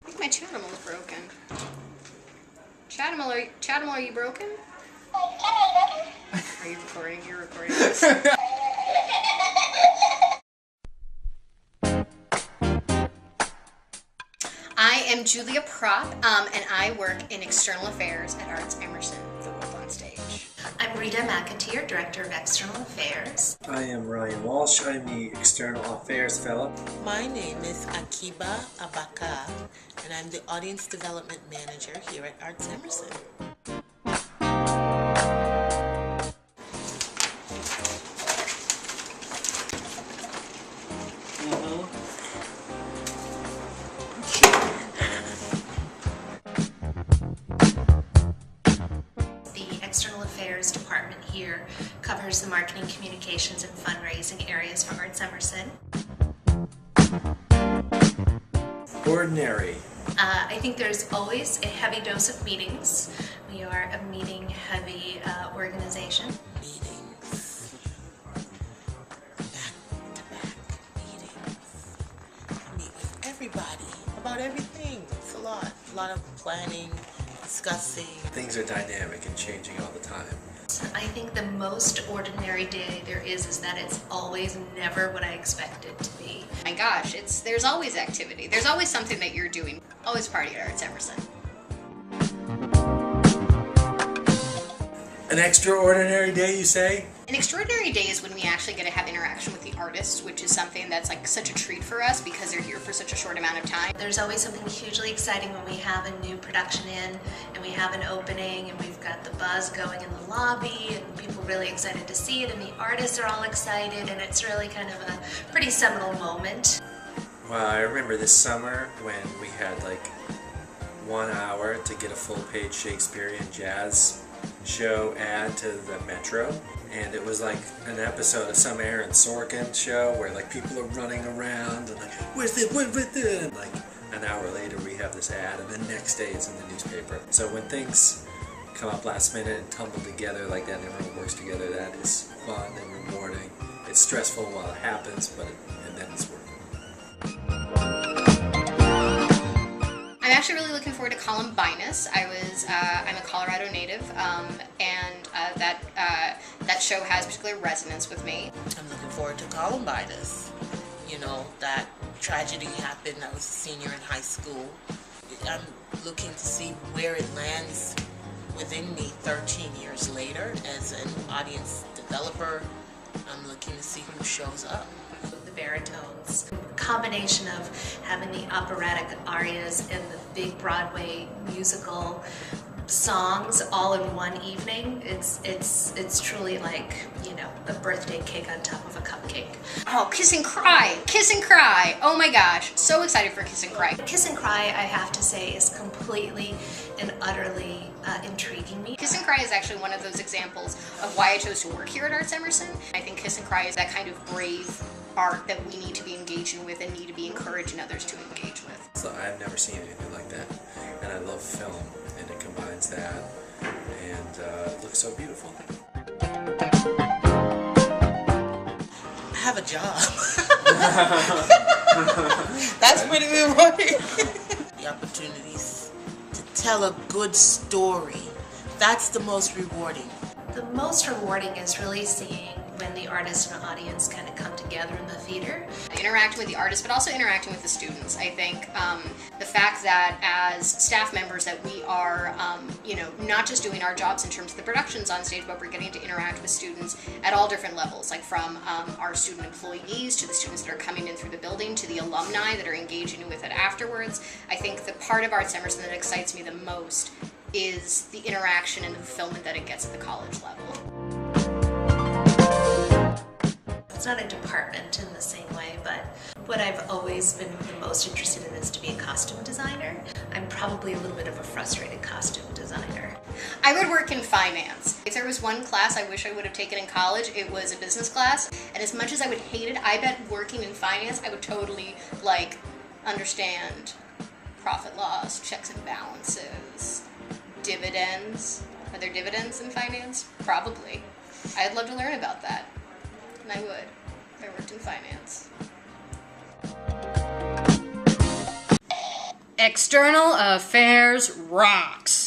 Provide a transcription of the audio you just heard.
I think my Chatimal's broken. Chatimal, are you broken? Are you recording? You're recording this. I am Julia Propp, and I work in external affairs at ArtsEmerson, the world on stage. I'm Rita McAteer, Director of External Affairs. I am Ryan Walsh. I'm the External Affairs Fellow. My name is Akiba Abaka, and I'm the Audience Development Manager here at ArtsEmerson. The External Affairs Department here covers the marketing, communications, and fundraising areas for ArtsEmerson. Ordinary. I think there's always a heavy dose of meetings. We are a meeting-heavy organization. Meetings. Back-to-back meetings. I meet with everybody about everything. It's a lot. A lot of planning, discussing. Things are dynamic and changing all the time. I think the most ordinary day there is that it's always never what I expect it to be. My gosh, there's always activity. There's always something that you're doing. Always party at ArtsEmerson. An extraordinary day, you say? An extraordinary day is when we actually get to have interaction with the artists, which is something that's like such a treat for us because they're here for such a short amount of time. There's always something hugely exciting when we have a new production in and we have an opening and we've got the buzz going in the lobby and people really excited to see it and the artists are all excited and it's really kind of a pretty seminal moment. Well, I remember this summer when we had like 1 hour to get a full-page Shakespearean jazz show ad to the Metro, and it was like an episode of some Aaron Sorkin show where like people are running around and like, where's it, and like an hour later we have this ad and the next day it's in the newspaper. So when things come up last minute and tumble together like that and everyone works together, that is fun and rewarding. It's stressful while it happens, and then it's worth it. I'm actually really looking forward to Columbinus. I'm a Colorado native, and that show has particular resonance with me. I'm looking forward to Columbinus. You know, that tragedy happened. I was a senior in high school. I'm looking to see where it lands within me 13 years later as an audience developer. I'm looking to see who shows up. The baritones, combination of having the operatic arias and the big Broadway musical songs all in one evening. It's truly like, you know, a birthday cake on top of a cupcake. Oh, Kiss and Cry! Kiss and Cry! Oh my gosh, so excited for Kiss and Cry. Kiss and Cry, I have to say, is completely and utterly intriguing me. Kiss and Cry is actually one of those examples of why I chose to work here at ArtsEmerson. I think Kiss and Cry is that kind of brave art that we need to be engaging with and need to be encouraging others to engage with. So I've never seen anything like that, and I love film, and it combines that, and it looks so beautiful. I have a job. That's pretty rewarding. The opportunities to tell a good story, that's the most rewarding. The most rewarding is really seeing when the artist and the audience kind of come together in the theater. Interacting with the artists, but also interacting with the students. I think the fact that as staff members that we are, you know, not just doing our jobs in terms of the productions on stage, but we're getting to interact with students at all different levels, like from our student employees to the students that are coming in through the building to the alumni that are engaging with it afterwards. I think the part of ArtsEmerson that excites me the most is the interaction and the fulfillment that it gets at the college level. It's not a department in the same way, but what I've always been the most interested in is to be a costume designer. I'm probably a little bit of a frustrated costume designer. I would work in finance. If there was one class I wish I would have taken in college, it was a business class. And as much as I would hate it, I bet working in finance, I would totally, like, understand profit loss, checks and balances, dividends. Are there dividends in finance? Probably. I'd love to learn about that. And I would, if I worked in finance. External Affairs rocks.